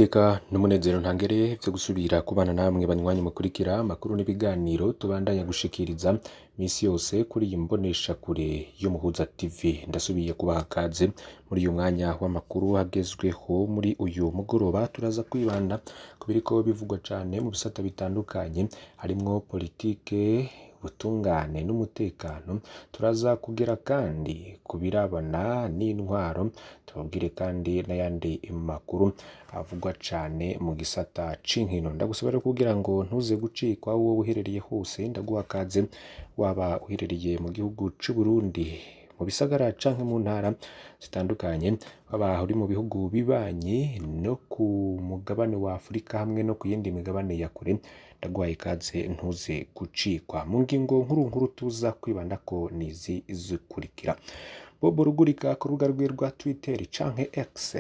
Iteka n'umunezero ntangere vyo gusubira kubana namwe banywanyi mukurikira amakuru n'ibiganiro tubandanya gushikiriza misi yose kuri iyi mbonesha kure y'Umuhuza TV. Ndasubiye kubaha kaze muri uyu mwanya w'amakuru agezweho muri uyu mugoroba. Turaza kwibanda ku biriko bivugwa cane mu bisata bitandukanye harimwo politike, ubutungane n'umutekano. Turaza kugera kandi kubirabana n'intwaro, tubabwire kandi n'ayandi makuru avugwa cane mu gisata c'inkino. Ndagusaba rero kugira ngo ntuze gucikwa wowe uherereye hose, ndaguha kaze waba uherereye mu gihugu c'u Burundi, mu bisagara canke mu ntara zitandukanye, waba uri mu bihugu bibanyi no ku mugabane wa Afurika hamwe no ku yindi migabane ya kure, ndaguha ikaze ntuze gucikwa. Mu ngingo nkuru tuza kwibandako nizi zikurikira. Bob Rugurika ku rubuga rwiwe rwa Twitter canke X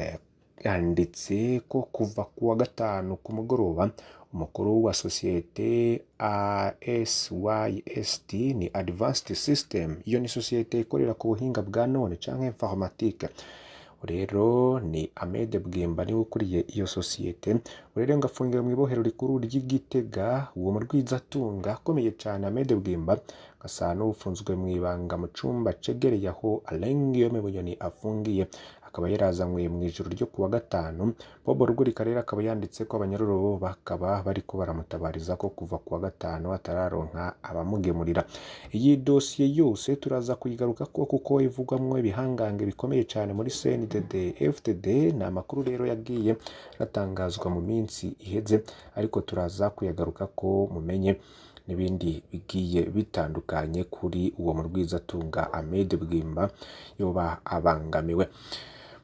yanditse ko kuva kuwa gatanu ku mugoroba umukuru wa sosiyete ASYST ni Advanced System, iyo ni sosiyete ikorera ku buhinga bwa none canke informatique. Rero ni Ahmed Bwimba niwe ukuriye iyo sosiyete. Rero ngafungiwe mu ibohero rikuru ry'Igitega. Uwo murwizatunga akomeye cane Ahmed Bwimba gasa n'ufunzwe mu ibanga mu cumba cegereye aho Alain Guillaume Bunyoni afungiye, akaba yarazanywe mu ijoro ryo kuwa gatanu. Bob Rugurika rero akaba yanditse ko abanyaruro bakaba bariko baramutabariza ko kuva kuwa gatanu atararonka abamugemurira. Iyi dosiye yose turaza kuyigaruka ko kuko ivugwamwo ibihangange bikomeye cane muri CNDD FDD. Ni amakuru rero yagiye ratangazwa mu minsi iheze, ariko turaza kuyagaruka ko mumenye n'ibindi bigiye bitandukanye kuri uwo murwizatunga Ahmed Bwimba yoba abangamiwe.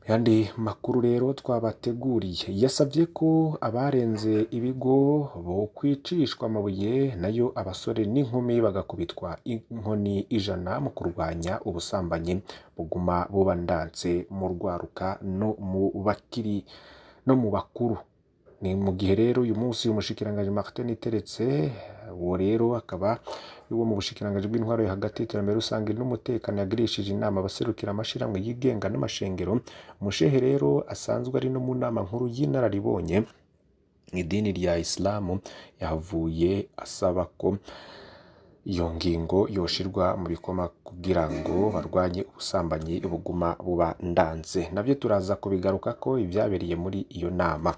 Yandi makuru rero twabateguriye, yasavye ko abarenze ibigo bo kwicishwa amabuye, nayo abasore n'inkumi bagakubitwa inkoni 100 mu kurwanya ubusambanyi buguma bubandanze mu rwaruka no mu bakiri no mu bakuru. Ni mu gihe rero uyu munsi umushikiranganji Martin Teretse uwo rero akaba uwo mu bushikiranganji bw'intwaro yo hagati, iterambere rusange n'umutekano yagirishije inama abaserukira amashiramwe yigenga n'amashengero. Umushehe rero asanzwe ari no mu nama nkuru y'inararibonye idini rya Islamu yahavuye asaba ko iyo ngingo yoshirwa mu bikoma kugira ngo barwanye ubusambanyi buguma buba ndanze. Navyo turaza kubigaruka ko ibyabereye muri iyo nama.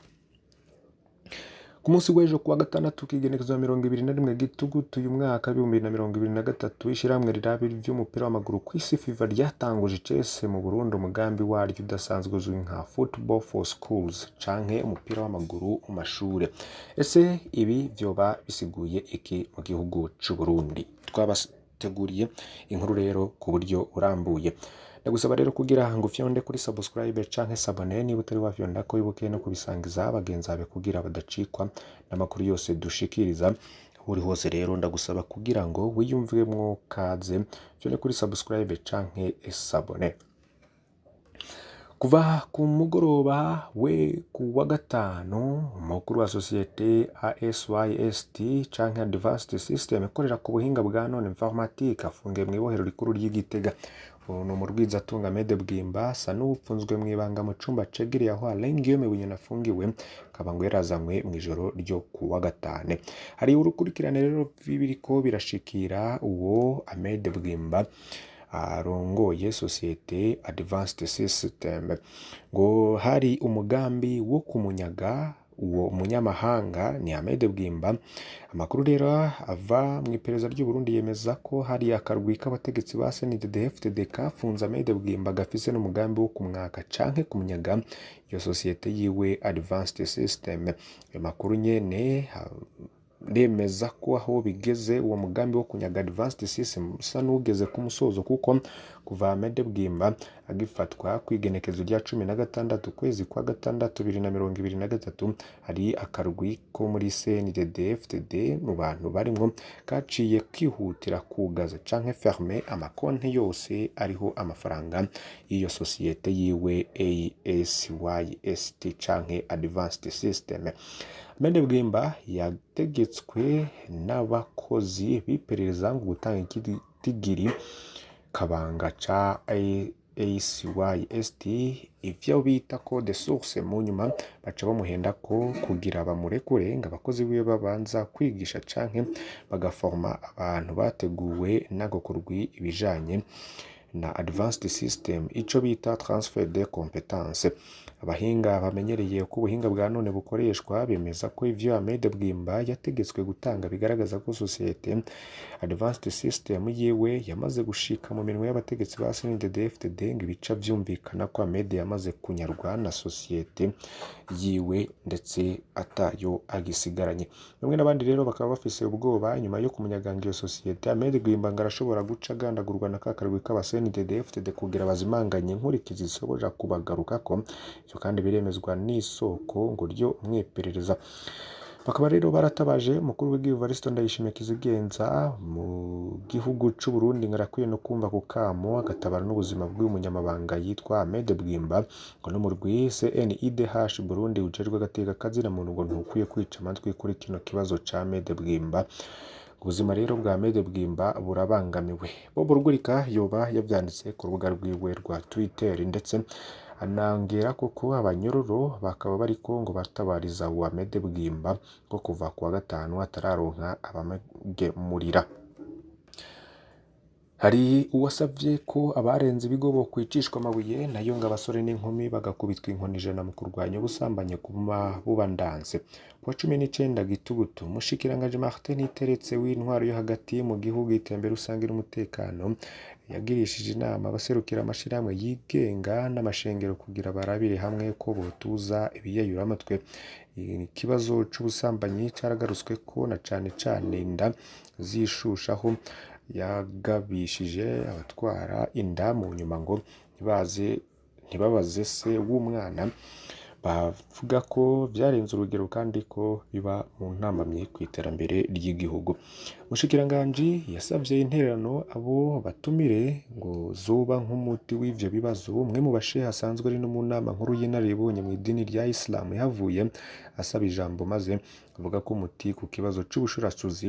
Ku munsi w'ejo kuwa gatandatu k'igenekerezo 21 Gitugutu uyu mwaka 2023, ishiramwe rirabiri vy'umupira w'amaguru kw'isi FIFA ryatanguje icese mu Burundi umugambi waryo udasanzwe uzwi nka Football for Schools canke umupira w'amaguru mu mashure. Ese ibi vyoba bisiguye iki mu gihugu c'u Burundi? Twabateguriye inkuru rero ku buryo urambuye. Ndagusaba rero kugira ngo ufyonde kuri subscribe canke s'abone niba utari wafyonda ko wibuke no kubisangiza abagenzi bawe kugira badacikwa n'amakuru yose dushikiriza. Uri hose rero ndagusaba kugira ngo wiyumvemwo kaze, fyonde kuri subscribe canke s'abone. Kuva ku mugoroba we kuwa gatanu umukuru wa sosiyete ASYST canke Advanced System ikorera ku buhinga bwa none informatique afungiye mu ibohero rikuru ry'Igitega. Uno murwizatunga Ahmed Bwimba asa n'ufunzwe mu ibanga mu cumba cegereye aho Alain Guillaume Bunyoni afungiwe, akaba ngo yarazanywe mu ijoro ryo kuwa gatanu. Hari urukurikirane rero biriko birashikira uwo Ahmed Bwimba arongoye sosiyete Advanced System. Ngo hari umugambi wo kumunyaga uwo munyamahanga ni Ahmed Bwimba. Amakuru rero ava mu iperereza ry'u Burundi yemeza ko hari akarwi k'abategetsi ba CNDD FDD kafunze Ahmed Bwimba gafise n'umugambi wo kumwaka canke kumunyaga iyo sosiyete yiwe Advanced System. Ayo makuru nyene remeza ko aho bigeze uwo mugambi wo kunyaga Advanced System usa n'ugeze ku musozo, kuko kuva Ahmed Bwimba agifatwa kwigenekezo rya 16 kwezi kwa gatandatu 2023 hari akarwi ko muri CNDD FDD mu bantu barimwo kaciye kwihutira kugaza canke fermer amakonti yose ariho amafaranga y'iyo sosiyete yiwe ASYST canke Advanced System. Ahmed Bwimba yategetswe n'abakozi biperereza ngo gutanga ikitigiri kabanga ca ACYST ivyo bita code source, mu nyuma baca bamuhenda ko kugira bamurekure ngo abakozi biwe babanza kwigisha canke bagaforma abantu bateguwe n'agakurwi ibijanye na advanced system, ico bita transfer de competence. Abahinga bamenyereye ko ubuhinga bwa none bukoreshwa bemeza ko ivyo Ahmed Bwimba yategetswe gutanga bigaragaza ko societe advanced system yiwe yamaze gushika mu minwe y'abategetsi ba CNDD-FDD, ngo ibica vyumvikana ko Ahmed yamaze kunyarwa na societe yiwe ndetse atayo agisigaranye. Bamwe n'abandi rero bakaba bafise ubwoba nyuma yo kumunyaganga iyo societe Ahmed Bwimba ngo arashobora guca agandagurwa na kakarwi k'aba CNDD-FDD kugira bazimanganye inkurikizi zishobora kubagarukako. Ivyo kandi biremezwa n'isoko ngo ryo umwiperereza. Bakaba rero baratabaje umukuru w'igihugu Evariste Ndayishimiye Kizigenza mu gihugu c'u Burundi ngo arakwiye no kumva ku kamo agatabara n'ubuzima bw'umunyamabanga yitwa Ahmed Bwimba, ngo n'umurwi CNIDH Burundi ujejwe agateka kazina muntu ngo ntukwiye kwica amatwi kuri kino kibazo ca Ahmed Bwimba. Ubuzima rero bwa Ahmed Bwimba burabangamiwe. Bobo Rugurika yoba yavyanditse ku rubuga rwiwe rwa Twitter, ndetse anangira koko abanyororo bakaba bariko ngo batabariza uwa Ahmed Bwimba ko kuva ku wa gatanu atararonka abamugemurira. Hari uwasavye ko abarenze ibigo bo kwicishwa amabuye, nayo ngo abasore n'inkumi bagakubitwa inkoni ijana mu kurwanya ubusambanye kuma bubandanze. Kuwa 19 Gitugutu, Mushikiranganji Martin Teretse w'intwaro yo hagati mu gihugu itembera usangira umutekano yagirishije inama abaserukira amashirahamwe yigenga n'amashengero kugira barabire hamwe ko botuza ibiyayuramatwe. Ikibazo c'ubusambanyi caragarutswe ko na cane inda zishushaho yagabishije abatwara inda mu nyuma ngo ntibabaze se w'umwana, bavuga ko vyarenze urugero kandi ko biba mu ntamamye ku iterambere ry'igihugu. Mushikiranganji yasavye intererano abo batumire ngo zoba nk'umuti w'ivyo bibazo. Umwe mu bashehe asanzwe ari no mu nama nkuru y'inararibonye mu idini rya Islam yahavuye asaba ijambo, maze avuga ko umuti ku kibazo c'ubushurashuzi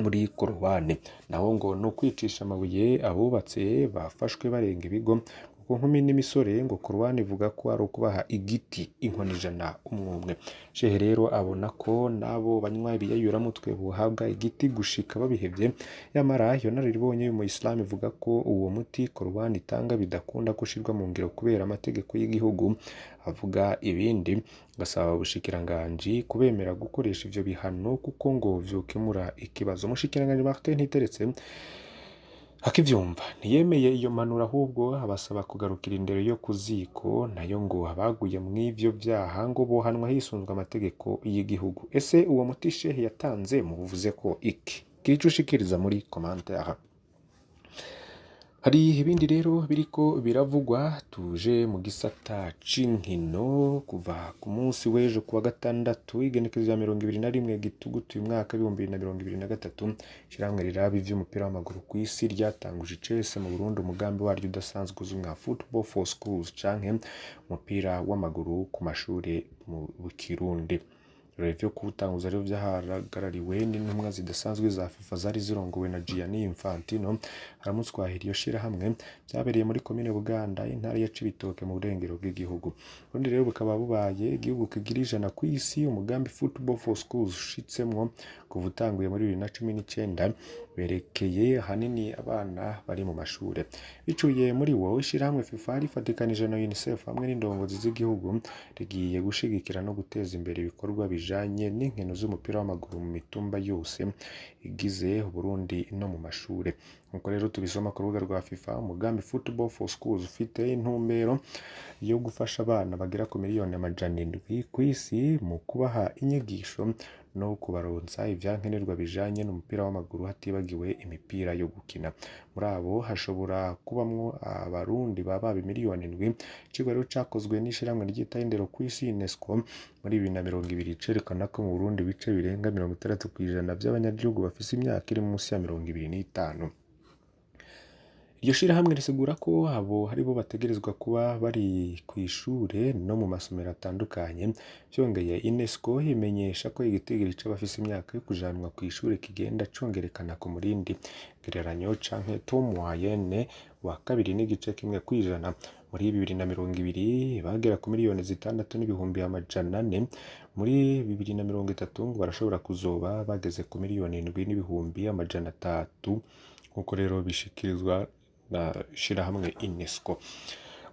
muri korowani naho ngo no kwicisha amabuye abubatse bafashwe barenga ibigo, kuko nkumi n'imisore ngo korowani ivuga ko ari ukubaha igiti inkoni ijana umwe. Shehe rero abona ko nabo banywa ibiyayuramutwe buhabwa igiti gushika babihevye, yamara iyo nararibonye mu Islam ivuga ko uwo muti korowani itanga bidakunda gushirwa mu ngiro kubera amategeko y'igihugu. Avuga ibindi gasaba ubushikiranganji kubemera gukoresha ivyo bihano kuko ngo vyokemura ikibazo. Mushikiranganji Martin Teretse akivyumva ntiyemeye iyo manura, ahubwo abasaba kugarukira indero yo kuziko, nayo ngo abaguye mw'ivyo vyaha ngo bohanwa hisunzwe amategeko y'igihugu. Ese uwo muti shehe yatanze muvuze ko iki? Kirico ushikiriza muri commentaire. Hari ibindi rero biriko biravugwa. Tuje mu gisata c'inkino. Kuva ku munsi w'ejo kuwa gatandatu igenekerezo ya 21 Gitugutu uyu mwaka 2023, ishirahamwe riraba ivy'umupira w'amaguru ku isi ryatanguje icese mu Burundi umugambi waryo udasanzwe uzwi nka Football for Schools canke umupira w'amaguru ku mashure mu Kirundi. Revyo kuwutanguza rero vyahagarariwe n'intumwa zidasanzwe za FIFA zari zirongowe na Gianni Infantino. Haramutswa iryo shirahamwe vyabereye muri komine Buganda, intara ya Cibitoke mu burengero bw'igihugu. Ubundi rero bukaba bubaye igihugu kigira ijana ku isi umugambi Football for Schools ushitsemwo kuva utanguye muri 2019, berekeye hanini abana bari mu mashure. Bicuye muri wo ishirahamwe FIFA rifatikanije na UNICEF hamwe n'indongozi z'igihugu rigiye gushigikira no guteza imbere ibikorwa bijanye n'inkino z'umupira w'amaguru mu mitumba yose igize Burundi no mu mashure. Nuko rero tubisoma ku rubuga rwa FIFA, umugambi Football for Schools ufite intumbero yo gufasha abana bagera ku miliyoni 700 ku isi mu kubaha inyigisho no kubaronsa ivyankenerwa bijanye n'umupira w'amaguru hatibagiwe imipira yo gukina. Muri abo hashobora kubamwo abarundi baba miliyoni 7. Ikigo rero cakozwe n'ishirahamwe ryita indero ku isi UNESCO muri 2020 cerekana ko mu Burundi bice birenga 60% by'abanyagihugu bafise imyaka iri munsi ya 25. Iryo shirahamwe risigura ko abo hari bo bategerezwa kuba bari ku ishure no mu masomero atandukanye. Vyongeye UNESCO imenyesha ko igitigiri c'abafise imyaka yo kujanwa ku ishure kigenda congerekana ku murindi gereranyo canke taux moyenne wa 2.1 kw'ijana. Muri 2020 bagera ku miliyoni 6.4 muri 2030 ngo barashobora kuzoba bageze ku miliyoni 7.3 nkuko rero bishikirizwa na shirahamwe UNESCO.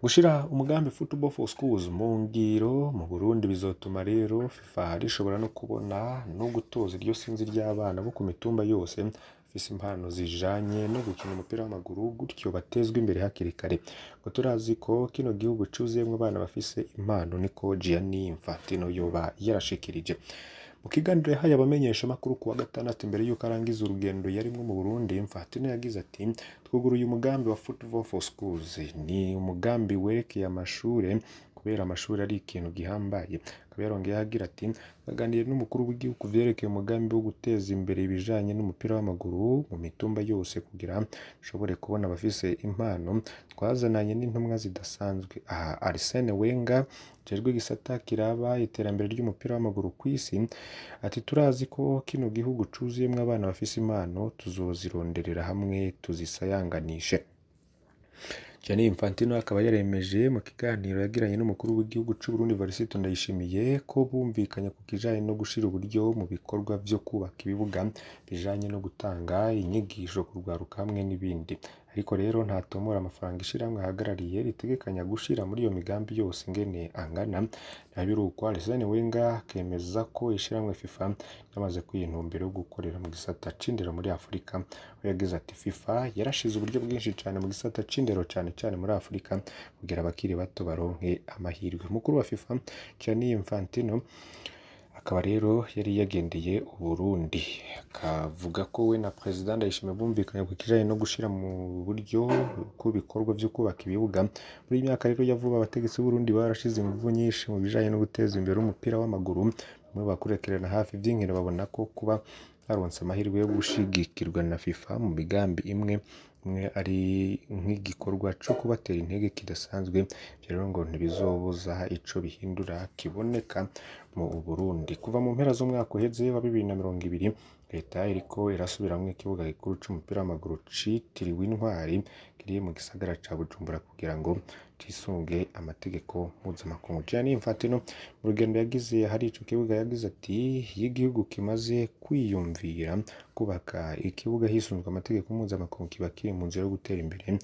Gushira umugambi Football for Schools mu ngiro mu Burundi bizotuma rero FIFA rishobora no kubona no gutoza iryo sinzi ry'abana bo ku mitumba yose bafise impano zijanye no gukina umupira w'amaguru, gutyo batezwe imbere hakiri kare. Ngo turazi ko kino gihugu cuzuyemwo abana bafise impano, niko Gianni Infantino yoba yarashikirije. Mu kiganiro yahaye abamenyesha makuru kuwa gatandatu imbere yuko arangiza urugendo yarimwo mu Burundi, Infantino yagize ati twuguruye umugambi wa Football for Schools. Ni umugambi werekeye amashure kubera amashuri ari ikintu gihambaye. Akaba yarongeye agira ati baganiriye n'umukuru w'igihugu vyerekeye umugambi wo guteza imbere ibijanye n'umupira w'amaguru mu mitumba yose kugira dushobore kubona abafise impano. Twazananye n'intumwa zidasanzwe. Aha Arsene Wenger jejwe gisata kiraba iterambere ry'umupira w'amaguru kw'isi ati turazi ko kino gihugu cuzuyemwo abana bafise impano, tuzozironderera hamwe tuzisayanganishe. Gianni Infantino akaba yaremeje mu kiganiro yagiranye n'umukuru w'igihugu c'u Burundi Varisito Ndayishimiye ko bumvikanye ku kijanye no gushira uburyo mu bikorwa vyo kubaka ibibuga bijanye no gutanga inyigisho ku rwaruka hamwe n'ibindi. Ariko rero ntatomora amafaranga ishiramwe ahagarariye ritegekanya gushira muri iyo migambi yose ingene angana. Nabirukwa Arsene Wenger akemeza ko ishiramwe FIFA yamaze kwiyintumbira yo gukorera mu gisata c'indero muri Afurika. We yagize ati FIFA yarashize uburyo bwinshi cane mu gisata c'indero cane muri Afurika kugira abakiri bato baronke amahirwe. Mukuru wa FIFA Gianni Infantino akaba rero yari yagendeye Uburundi, akavuga ko we na President Ndayishimiye bumvikanye ku kijanye no gushira mu buryo ku bikorwa vyo kubaka ibibuga. Muri imyaka rero yavuba abategetsi b'Uburundi barashize inguvu nyinshi mu bijanye no guteza imbere umupira w'amaguru. Bamwe bakurekerana hafi vy'inkino babona ko kuba baronse amahirwe yo gushigikirwa na FIFA mu migambi imwe ari nk'igikorwa co kubatera intege kidasanzwe. Rero ngo ntibizobuza ico bihindura kiboneka mu Burundi. Kuva mu mpera z'umwaka uheze wa 2020 leta iriko irasubiramwo ikibuga gikuru c'umupira w'amaguru citiriwe Intwari kiri mu gisagara ca Bujumbura kugira ngo cisunge amategeko mpuzamakungu. Gianni Infantino mu rugendo yagize hari ico kibuga yagize ati y'igihugu kimaze kwiyumvira kubaka ikibuga hisunzwe amategeko mpuzamakungu kiba kiri mu nzira yo gutera imbere.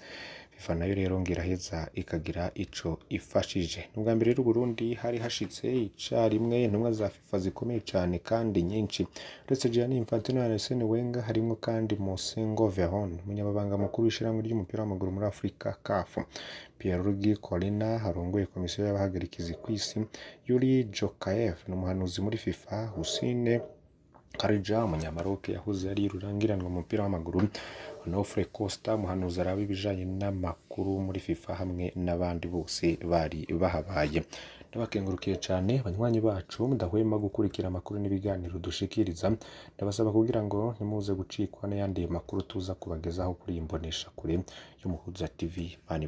FIFA nayo rero ngiraheza ikagira ico ifashije. N'ubwa mbere rero Burundi hari hashitse icarimwe intumwa za FIFA zikomeye cane kandi nyinshi. Uretse Gianni Infantino na Arsene Wenger harimwo kandi Mosengo Veron, umunyamabanga mukuru w'ishiramwe ry'umupira w'amaguru muri Afurika CAF. Pierre-Luigi Collina harongoye komisiyo y'abahagarikizi kw'isi. Yuri Jokaev n'umuhanuzi muri FIFA. Hussein Karija umunyamaroke yahoze ari rurangiranwa mu mupira w'amaguru. Onofre Costa umuhanuzi araba ibijanye n'amakuru muri FIFA hamwe n'abandi bose bari bahabaye. Ndabakengurukiye cane banywanyi bacu mudahwema gukurikira amakuru n'ibiganiro dushikiriza. Ndabasaba kugira ngo ntimuze gucikwa n'ayandi makuru tuza kubagezaho kuri imbonesha kure y'Umuhuza TV. Mani